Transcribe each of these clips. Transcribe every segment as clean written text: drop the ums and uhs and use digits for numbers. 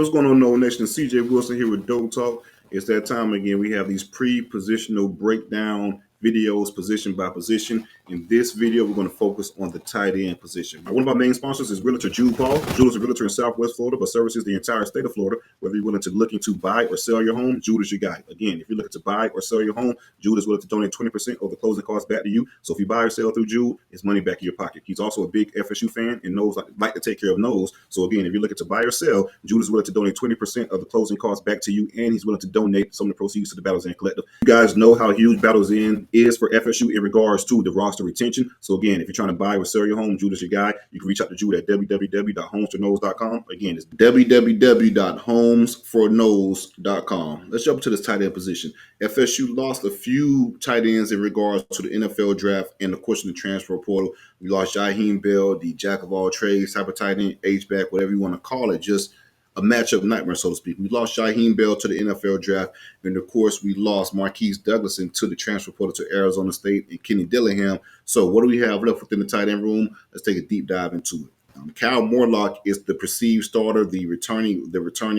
What's going on, No Nation? CJ Wilson here with Dope Talk. It's that time again. We have these pre-positional breakdown videos, position by position. In this video, we're going to focus on the tight end position. One of our main sponsors is Realtor Jude Paul. Jude is a realtor in Southwest Florida, but services the entire state of Florida. Whether you're looking to buy or sell your home, Jude is your guy. Again, if you're looking to buy or sell your home, Jude is willing to donate 20% of the closing costs back to you. So if you buy or sell through Jude, it's money back in your pocket. He's also a big FSU fan and knows like to take care of NOLES. So again, if you're looking to buy or sell, Jude is willing to donate 20% of the closing costs back to you, and he's willing to donate some of the proceeds to the Battles Inn Collective. You guys know how huge Battles Inn is for FSU in regards to the roster retention. So again, if you're trying to buy or sell your home, Jude is your guy. You can reach out to Jude at www.homesfornoles.com. Again, it's www.homesfornoles.com. Let's jump to this tight end position. FSU lost a few tight ends in regards to the NFL draft and, of course, in the transfer portal. We lost Jaheim Bell, the jack of all trades type of tight end, H-back, whatever you want to call it, just a matchup nightmare, so to speak. We lost Jaheim Bell to the NFL draft, and of course, we lost Marquise Douglason to the transfer portal to Arizona State and Kenny Dillingham. So, what do we have left within the tight end room? Let's take a deep dive into it. Kyle Morlock is the perceived starter, the returning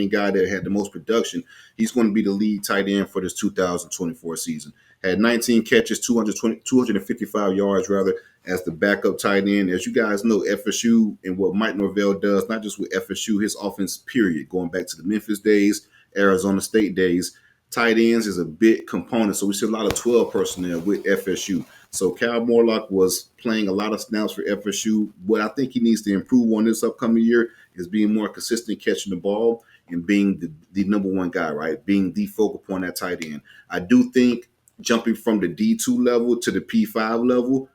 guy that had the most production. He's going to be the lead tight end for this 2024 season. Had 19 catches, 255 yards rather, as the backup tight end. As you guys know, FSU and what Mike Norvell does, not just with FSU, his offense period, going back to the Memphis days, Arizona State days, tight ends is a big component. So we see a lot of 12 personnel with FSU. So Kyle Morlock was playing a lot of snaps for FSU. What I think he needs to improve on this upcoming year is being more consistent catching the ball and being the number one guy, right? Being the focal point at tight end. I do think jumping from the D2 level to the P5 level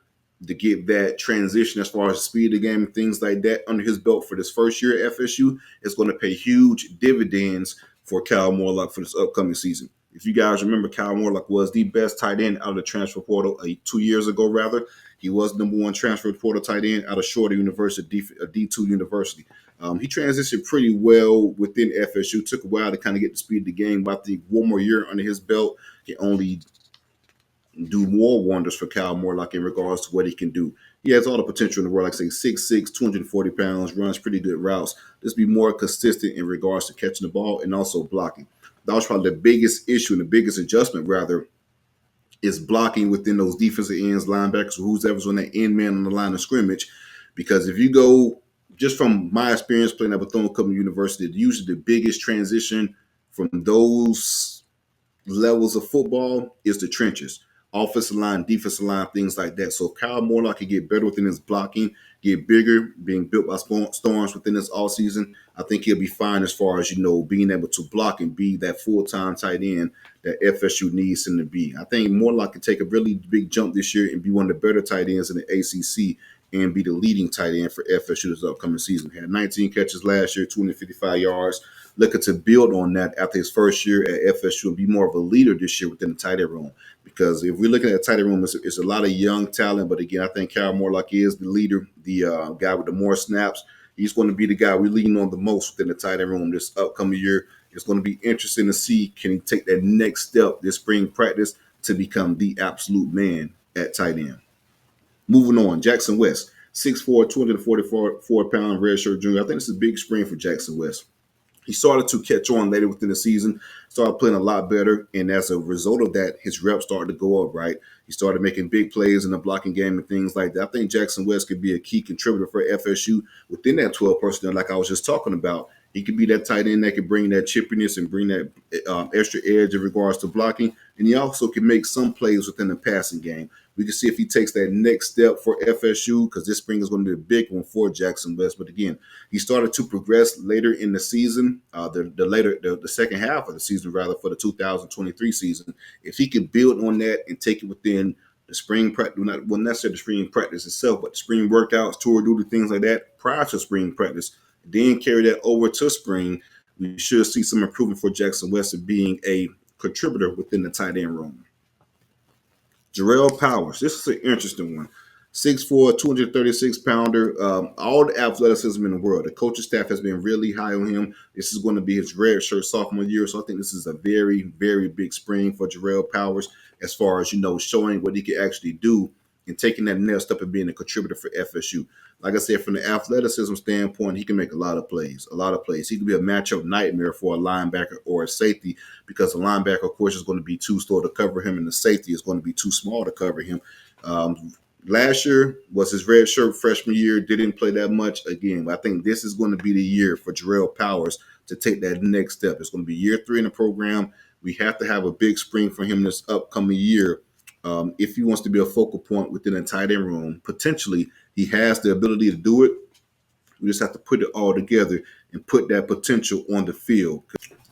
to get that transition as far as the speed of the game and things like that under his belt for this first year at FSU is going to pay huge dividends for Kyle Morlock for this upcoming season. If you guys remember, Kyle Morlock was the best tight end out of the transfer portal 2 years ago, rather. He was number one transfer portal tight end out of Shorter University, a D2 university. He transitioned pretty well within FSU. Took a while to kind of get the speed of the game, but I think one more year under his belt can only do more wonders for Kyle Morlock in regards to what he can do. He has all the potential in the world, like I say, 6'6", 240 pounds, runs pretty good routes. Just be more consistent in regards to catching the ball and also blocking. That was probably the biggest issue and the biggest adjustment, rather, is blocking within those defensive ends, linebackers, whoever's on that end man on the line of scrimmage. Because if you go, just from my experience playing at Bethune-Cookman University, usually the biggest transition from those levels of football is the trenches. Offensive line, defensive line, things like that. So if Kyle Morlock can get better within his blocking, get bigger, being built by Storms within this offseason, I think he'll be fine as far as, being able to block and be that full-time tight end that FSU needs him to be. I think Morlock can take a really big jump this year and be one of the better tight ends in the ACC and be the leading tight end for FSU this upcoming season. He had 19 catches last year, 255 yards. Looking to build on that after his first year at FSU and be more of a leader this year within the tight end room. Because if we're looking at the tight end room, it's a lot of young talent. But again, I think Kyle Morlock is the leader, the guy with the more snaps. He's going to be the guy we're leaning on the most within the tight end room this upcoming year. It's going to be interesting to see, can he take that next step this spring practice to become the absolute man at tight end. Moving on, Jackson West, 6'4", 244-pound redshirt junior. I think this is a big spring for Jackson West. He started to catch on later within the season, started playing a lot better, and as a result of that, his reps started to go up, right? He started making big plays in the blocking game and things like that. I think Jackson West could be a key contributor for FSU within that 12 personnel, like I was just talking about. He could be that tight end that could bring that chippiness and bring that extra edge in regards to blocking, and he also can make some plays within the passing game. We can see if he takes that next step for FSU, because this spring is going to be a big one for Jackson West. But again, he started to progress later in the season, the second half of the season, rather, for the 2023 season. If he can build on that and take it within the spring practice, not necessarily the spring practice itself, but the spring workouts, tour duty, things like that, prior to spring practice, then carry that over to spring, we should see some improvement for Jackson West of being a contributor within the tight end room. Jerrale Powers. This is an interesting one. 6'4", 236-pounder, all the athleticism in the world. The coaching staff has been really high on him. This is going to be his redshirt sophomore year, so I think this is a very, very big spring for Jerrale Powers as far as, showing what he can actually do and taking that next step and being a contributor for FSU. Like I said, from the athleticism standpoint, he can make a lot of plays, a lot of plays. He can be a matchup nightmare for a linebacker or a safety because the linebacker, of course, is going to be too slow to cover him, and the safety is going to be too small to cover him. Last year was his red shirt freshman year, didn't play that much again. But I think this is going to be the year for Jerrale Powers to take that next step. It's going to be year 3 in the program. We have to have a big spring for him this upcoming year. If he wants to be a focal point within a tight end room, potentially he has the ability to do it. We just have to put it all together and put that potential on the field.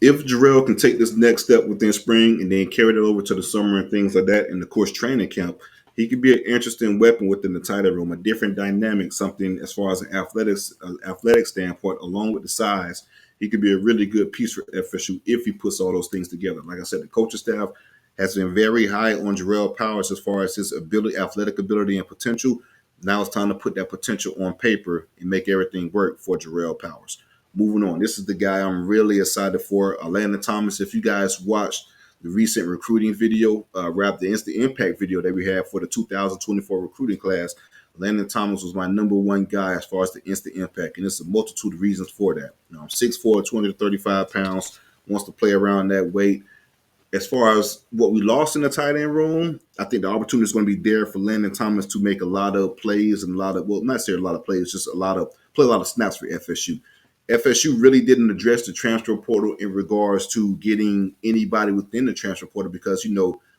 If Jerrale can take this next step within spring and then carry it over to the summer and things like that, and of course training camp, he could be an interesting weapon within the tight end room, a different dynamic, something as far as an athletic standpoint, along with the size. He could be a really good piece for FSU if he puts all those things together. Like I said, the coaching staff has been very high on Jerrale Powers as far as his ability, athletic ability, and potential. Now it's time to put that potential on paper and make everything work for Jerrale Powers. Moving on, this is the guy I'm really excited for, Landen Thomas. If you guys watched the recent recruiting video, the instant impact video that we had for the 2024 recruiting class, Landen Thomas was my number one guy as far as the instant impact, and there's a multitude of reasons for that. I'm 6'4", 200 to 35 pounds, wants to play around that weight. As far as what we lost in the tight end room, I think the opportunity is going to be there for Landen Thomas to make a lot of plays and not necessarily a lot of plays, just play a lot of snaps for FSU. FSU really didn't address the transfer portal in regards to getting anybody within the transfer portal because,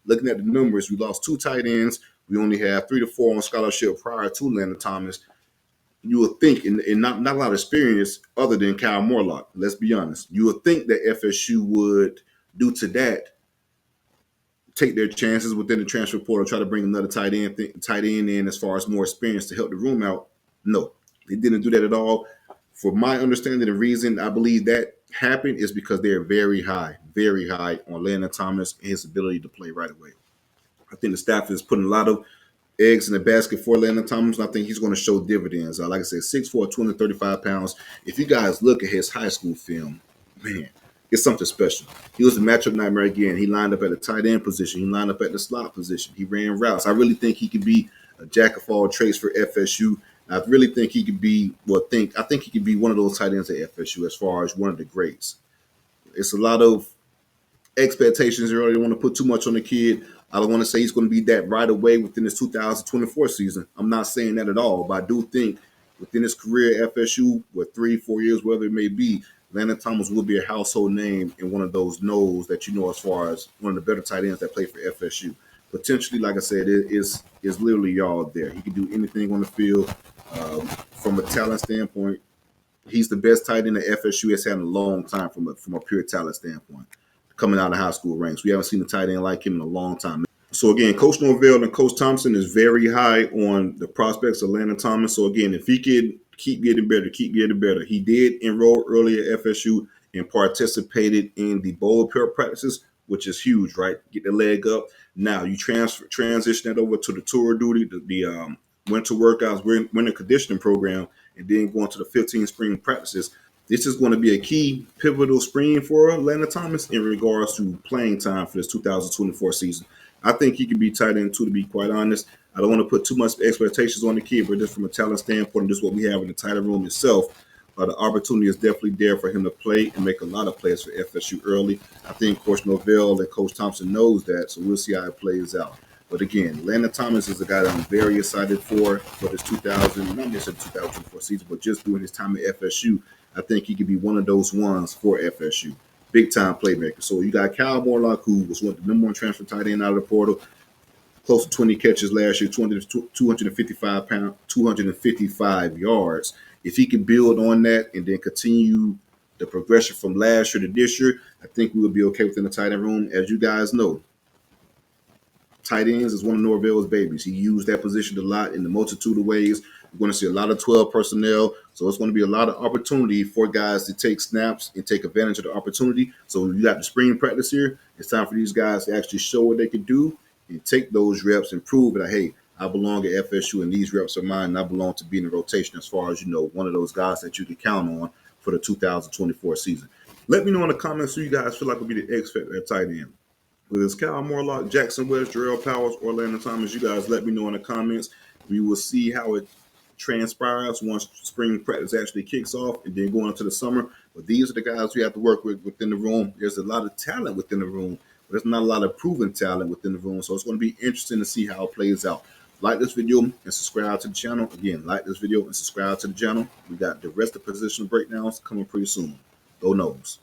looking at the numbers, we lost 2 tight ends. We only have 3 to 4 on scholarship prior to Landen Thomas. You would think, and not a lot of experience other than Kyle Morlock, let's be honest. You would think that FSU would, due to that, take their chances within the transfer portal, try to bring another tight end in as far as more experience to help the room out. No, they didn't do that at all. For my understanding, the reason I believe that happened is because they're very high on Landen Thomas and his ability to play right away. I think the staff is putting a lot of eggs in the basket for Landen Thomas, and I think he's going to show dividends. Like I said, 6'4", 235 pounds. If you guys look at his high school film, man, it's something special. He was a matchup nightmare again. He lined up at the tight end position. He lined up at the slot position. He ran routes. I really think he could be a jack of all trades for FSU. I really think he could be, I think he could be one of those tight ends at FSU as far as one of the greats. It's a lot of expectations early. I don't want to put too much on the kid. I don't want to say he's going to be that right away within this 2024 season. I'm not saying that at all, but I do think within his career at FSU, 3-4 years, whether it may be, Landen Thomas will be a household name in one of those NOLES that as far as one of the better tight ends that play for FSU. Potentially, like I said, it is literally all there. He can do anything on the field. From a talent standpoint, he's the best tight end that FSU has had in a long time from a pure talent standpoint. Coming out of high school ranks, we haven't seen a tight end like him in a long time. So again, Coach Norvell and Coach Thompson is very high on the prospects of Landen Thomas. So again, if he could keep getting better. He did enroll early at FSU and participated in the bowl practices, which is huge, right? Get the leg up. Now you transition that over to the tour duty, the winter workouts, winter conditioning program, and then going to the 15 spring practices. This is going to be a key pivotal spring for Landen Thomas in regards to playing time for this 2024 season. I think he could be tight end too, to be quite honest. I don't want to put too much expectations on the kid, but just from a talent standpoint and just what we have in the tight end room itself, the opportunity is definitely there for him to play and make a lot of plays for FSU early. I think Coach Norvell and Coach Thompson knows that, so we'll see how it plays out. But again, Landen Thomas is a guy that I'm very excited for this 2024 season, but just doing his time at FSU, I think he could be one of those ones for FSU. Big time playmaker. So you got Kyle Morlock, who was the number one transfer tight end out of the portal, close to 20 catches last year, 255 yards. If he can build on that and then continue the progression from last year to this year, I think we will be okay within the tight end room. As you guys know, tight ends is one of Norvell's babies. He used that position a lot in the multitude of ways. We're going to see a lot of 12 personnel. So it's going to be a lot of opportunity for guys to take snaps and take advantage of the opportunity. So you got the spring practice here. It's time for these guys to actually show what they can do and take those reps and prove that, hey, I belong at FSU and these reps are mine and I belong to be in the rotation as far as, one of those guys that you can count on for the 2024 season. Let me know in the comments who you guys feel like will be the X factor at tight end. Whether it's Kyle Morlock, Jackson West, Jerrale Powers, or Landen Thomas, you guys let me know in the comments. We will see how it transpires once spring practice actually kicks off and then going into the summer. But these are the guys we have to work with within the room. There's a lot of talent within the room, but there's not a lot of proven talent within the room. So it's going to be interesting to see how it plays out. Like this video and subscribe to the channel. Again, like this video and subscribe to the channel. We got the rest of the positional breakdowns coming pretty soon. Go Noles.